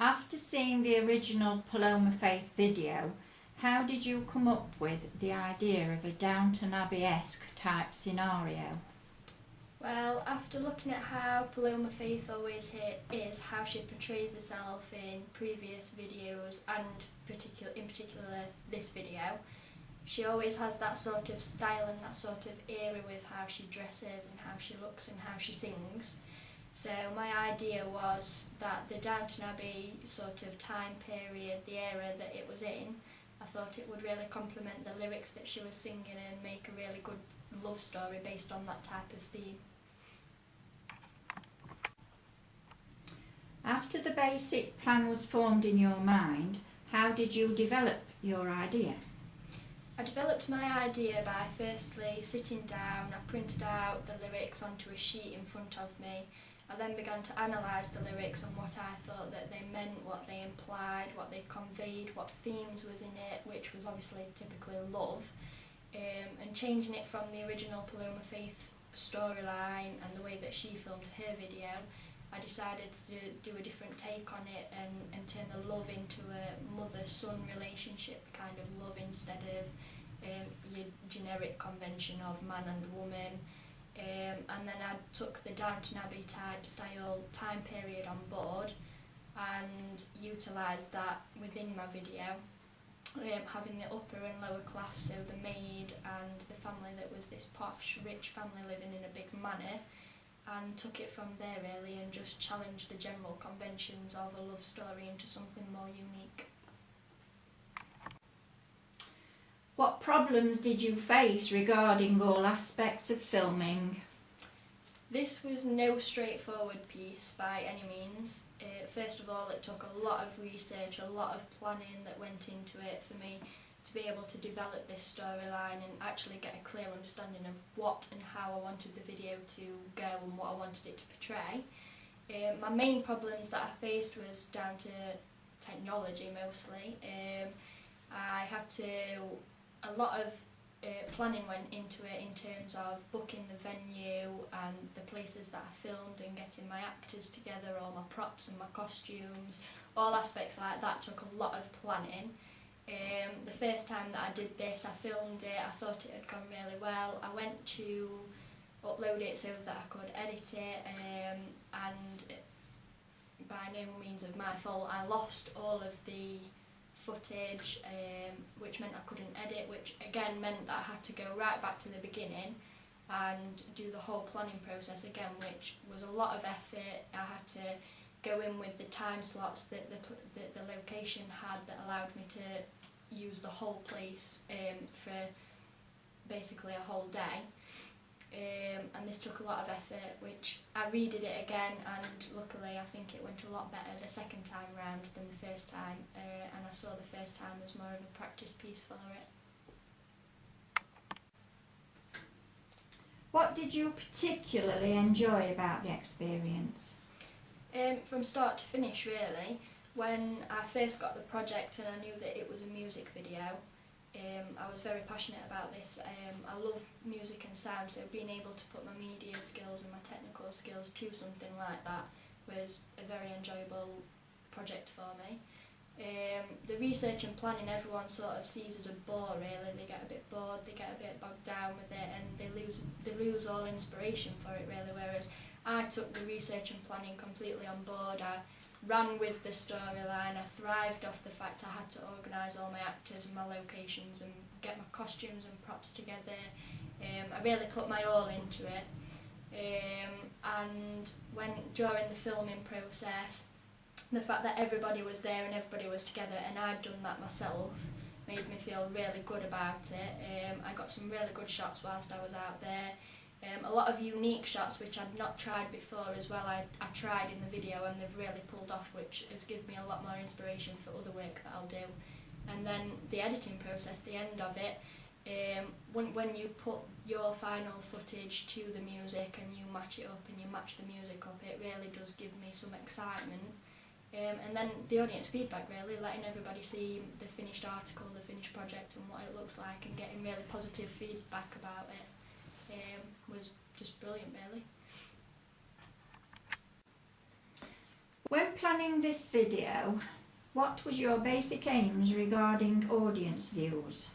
After seeing the original Paloma Faith video, how did you come up with the idea of a Downton Abbey-esque type scenario? Well, after looking at how Paloma Faith always is, how she portrays herself in previous videos and in particular this video, she always has that sort of style and that sort of era with how she dresses and how she looks and how she sings. So my idea was that the Downton Abbey sort of time period, the era that it was in, I thought it would really complement the lyrics that she was singing and make a really good love story based on that type of theme. After the basic plan was formed in your mind, how did you develop your idea? I developed my idea by firstly sitting down. I printed out the lyrics onto a sheet in front of me. I then began to analyse the lyrics and what I thought that they meant, what they implied, what they conveyed, what themes was in it, which was obviously typically love, and changing it from the original Paloma Faith storyline and the way that she filmed her video. I decided to do a different take on it and turn the love into a mother-son relationship kind of love instead of your generic convention of man and woman. And then I took the Downton Abbey type style time period on board and utilised that within my video, having the upper and lower class, so the maid and the family that was this posh, rich family living in a big manor, and took it from there really and just challenged the general conventions of a love story into something more unique. What problems did you face regarding all aspects of filming? This was no straightforward piece by any means. First of all, it took a lot of research, a lot of planning that went into it for me to be able to develop this storyline and actually get a clear understanding of what and how I wanted the video to go and what I wanted it to portray. My main problems that I faced was down to technology mostly. A lot of planning went into it in terms of booking the venue and the places that I filmed and getting my actors together, all my props and my costumes, all aspects like that took a lot of planning. The first time that I did this, I filmed it, I thought it had gone really well. I went to upload it so that I could edit it, and by no means of my fault, I lost all of the footage, which meant I couldn't edit, which again meant that I had to go right back to the beginning and do the whole planning process again, which was a lot of effort. I had to go in with the time slots that the location had that allowed me to use the whole place for basically a whole day. And this took a lot of effort, which I redid it again, and luckily I think it went a lot better the second time round than the first time, and I saw the first time as more of a practice piece for it. What did you particularly enjoy about the experience? From start to finish really. When I first got the project and I knew that it was a music video, I was very passionate about this. I love music and sound, so being able to put my media skills and my technical skills to something like that was a very enjoyable project for me. The research and planning everyone sort of sees as a bore really. They get a bit bored, they get a bit bogged down with it, and they lose all inspiration for it really, whereas I took the research and planning completely on board. I ran with the storyline. I thrived off the fact I had to organise all my actors and my locations and get my costumes and props together. I really put my all into it. And during the filming process, the fact that everybody was there and everybody was together and I'd done that myself made me feel really good about it. I got some really good shots whilst I was out there. A lot of unique shots which I'd not tried before as well. I tried in the video and they've really pulled off, which has given me a lot more inspiration for other work that I'll do. And then the editing process, the end of it, when you put your final footage to the music and you match it up and you match the music up, it really does give me some excitement. And then the audience feedback really, letting everybody see the finished article, the finished project and what it looks like, and getting really positive feedback about it. Was just brilliant really. When planning this video, what was your basic aims regarding audience views?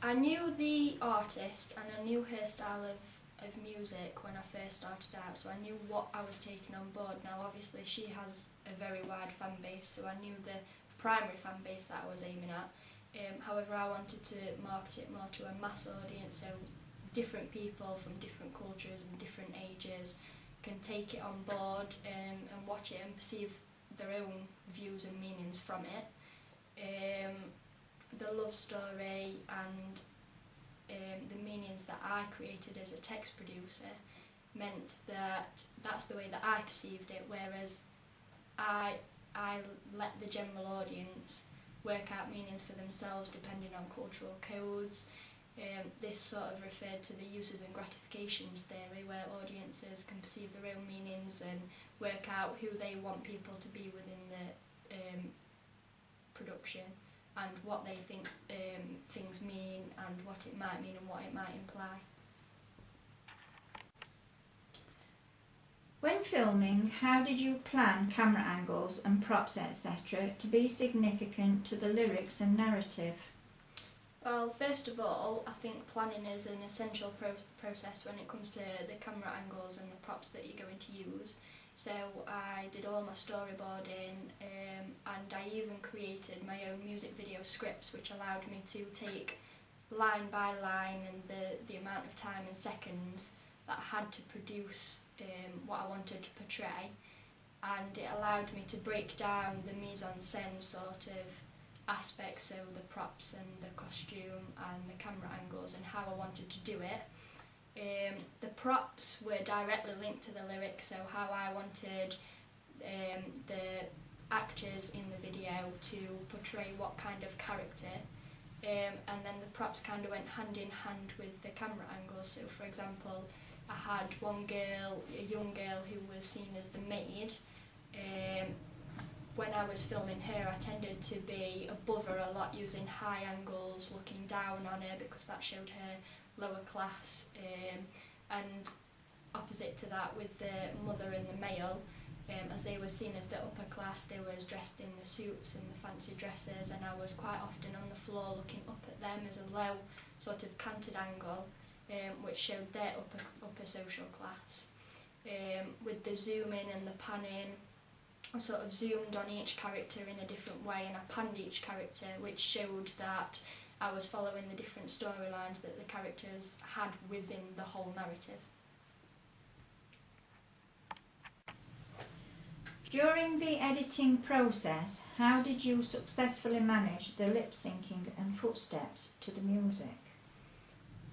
I knew the artist and I knew her style of music when I first started out, so I knew what I was taking on board. Now obviously she has a very wide fan base, so I knew the primary fan base that I was aiming at. However, I wanted to market it more to a mass audience, so different people from different cultures and different ages can take it on board and watch it and perceive their own views and meanings from it. The love story and the meanings that I created as a text producer meant that that's the way that I perceived it, whereas I let the general audience work out meanings for themselves depending on cultural codes. This sort of referred to the uses and gratifications theory, where audiences can perceive their own meanings and work out who they want people to be within the production and what they think things mean and what it might mean and what it might imply. When filming, how did you plan camera angles and props, etc., to be significant to the lyrics and narrative? Well, first of all, I think planning is an essential process when it comes to the camera angles and the props that you're going to use. So I did all my storyboarding and I even created my own music video scripts, which allowed me to take line by line and the amount of time and seconds that I had to produce what I wanted to portray, and it allowed me to break down the mise-en-scène sort of aspects, so the props and the costume and the camera angles and how I wanted to do it. The props were directly linked to the lyrics, so how I wanted the actors in the video to portray what kind of character, and then the props kind of went hand in hand with the camera angles. So for example, I had one girl, a young girl, who was seen as the maid. When I was filming her, I tended to be above her a lot, using high angles, looking down on her because that showed her lower class, and opposite to that with the mother and the male, as they were seen as the upper class, they were dressed in the suits and the fancy dresses, and I was quite often on the floor looking up at them as a low sort of canted angle, which showed their upper social class. With the zoom in and the panning, I sort of zoomed on each character in a different way, and I panned each character, which showed that I was following the different storylines that the characters had within the whole narrative. During the editing process, how did you successfully manage the lip syncing and footsteps to the music?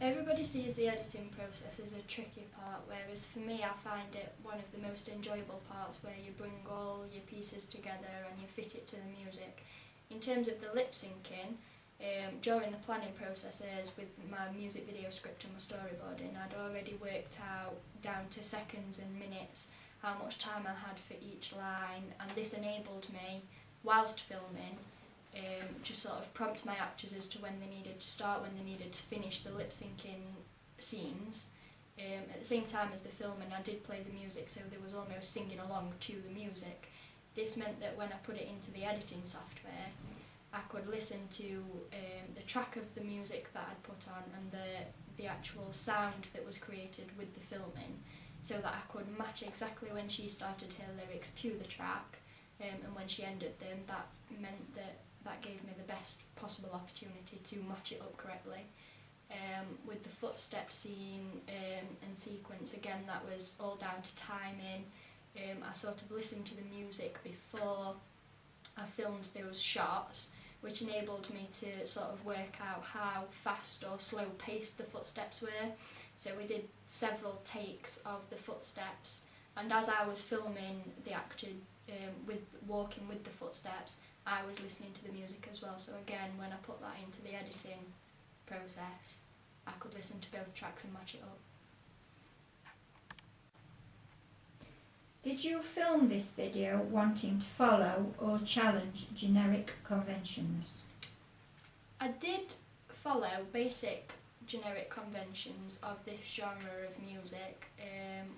Everybody sees the editing process as a tricky part, whereas for me I find it one of the most enjoyable parts, where you bring all your pieces together and you fit it to the music. In terms of the lip syncing, during the planning processes with my music video script and my storyboarding, I'd already worked out down to seconds and minutes how much time I had for each line, and this enabled me, whilst filming, to sort of prompt my actors as to when they needed to start, when they needed to finish the lip syncing scenes. At the same time as the filming, I did play the music, so there was almost singing along to the music. This meant that when I put it into the editing software, I could listen to the track of the music that I'd put on and the actual sound that was created with the filming, so that I could match exactly when she started her lyrics to the track, and when she ended them. That meant that gave me the best possible opportunity to match it up correctly. With the footstep scene and sequence, again, that was all down to timing. I sort of listened to the music before I filmed those shots, which enabled me to sort of work out how fast or slow paced the footsteps were. So we did several takes of the footsteps, and as I was filming the actor walking with the footsteps, I was listening to the music as well. So again, when I put that into the editing process, I could listen to both tracks and match it up. Did you film this video wanting to follow or challenge generic conventions? I did follow basic generic conventions of this genre of music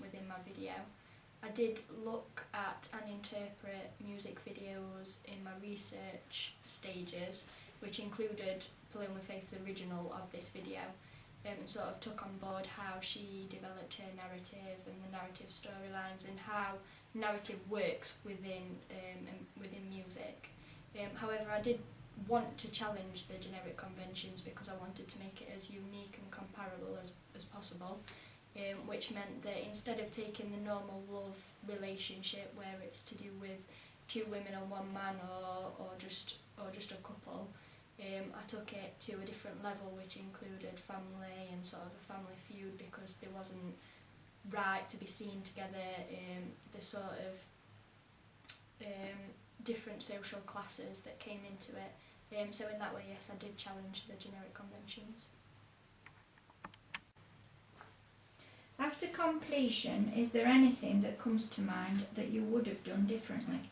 within my video. I did look at and interpret music videos in my research stages, which included Paloma Faith's original of this video, and sort of took on board how she developed her narrative and the narrative storylines and how narrative works within music. However, I did want to challenge the generic conventions because I wanted to make it as unique and comparable as possible, which meant that instead of taking the normal love relationship where it's to do with two women and one man or just a couple, I took it to a different level, which included family and sort of a family feud, because there wasn't right to be seen together, the sort of different social classes that came into it. So in that way, yes, I did challenge the generic conventions. After completion, is there anything that comes to mind that you would have done differently?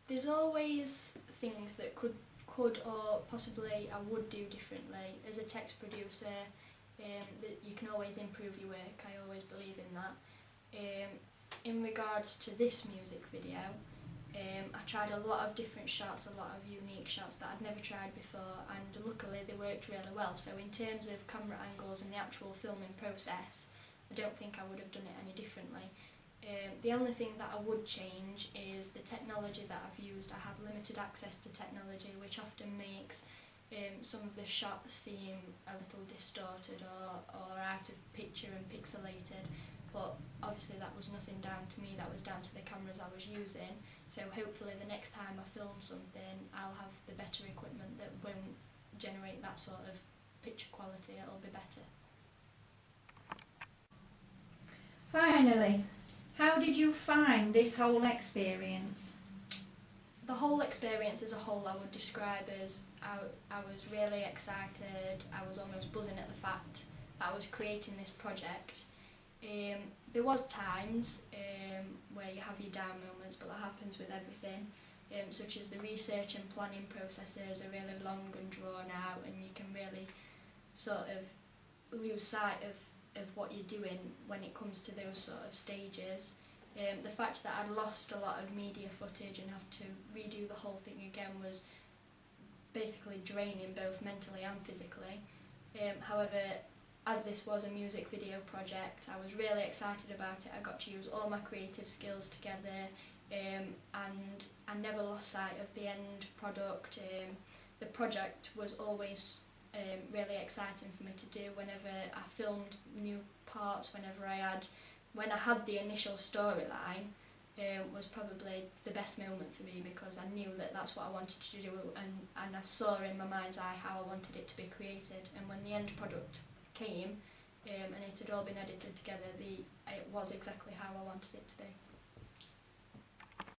There's always things that could or possibly I would do differently. As a text producer, that you can always improve your work. I always believe in that. In regards to this music video, I tried a lot of different shots, a lot of unique shots that I'd never tried before, and luckily they worked really well. So in terms of camera angles and the actual filming process, I don't think I would have done it any differently. The only thing that I would change is the technology that I've used. I have limited access to technology, which often makes some of the shots seem a little distorted or out of picture and pixelated, but obviously that was nothing down to me, that was down to the cameras I was using. So hopefully the next time I film something, I'll have the better equipment that won't generate that sort of picture quality, it'll be better. Finally, how did you find this whole experience? The whole experience as a whole I would describe as I was really excited. I was almost buzzing at the fact that I was creating this project. There was times where you have your down moments, but that happens with everything, such as the research and planning processes are really long and drawn out, and you can really sort of lose sight of what you're doing when it comes to those sort of stages. The fact that I'd lost a lot of media footage and have to redo the whole thing again was basically draining, both mentally and physically. However, as this was a music video project, I was really excited about it. I got to use all my creative skills together, and I never lost sight of the end product. The project was always really exciting for me to do. Whenever I filmed new parts, when I had the initial storyline, was probably the best moment for me, because I knew that that's what I wanted to do, and I saw in my mind's eye how I wanted it to be created. And when the end product came, and it had all been edited together, it was exactly how I wanted it to be.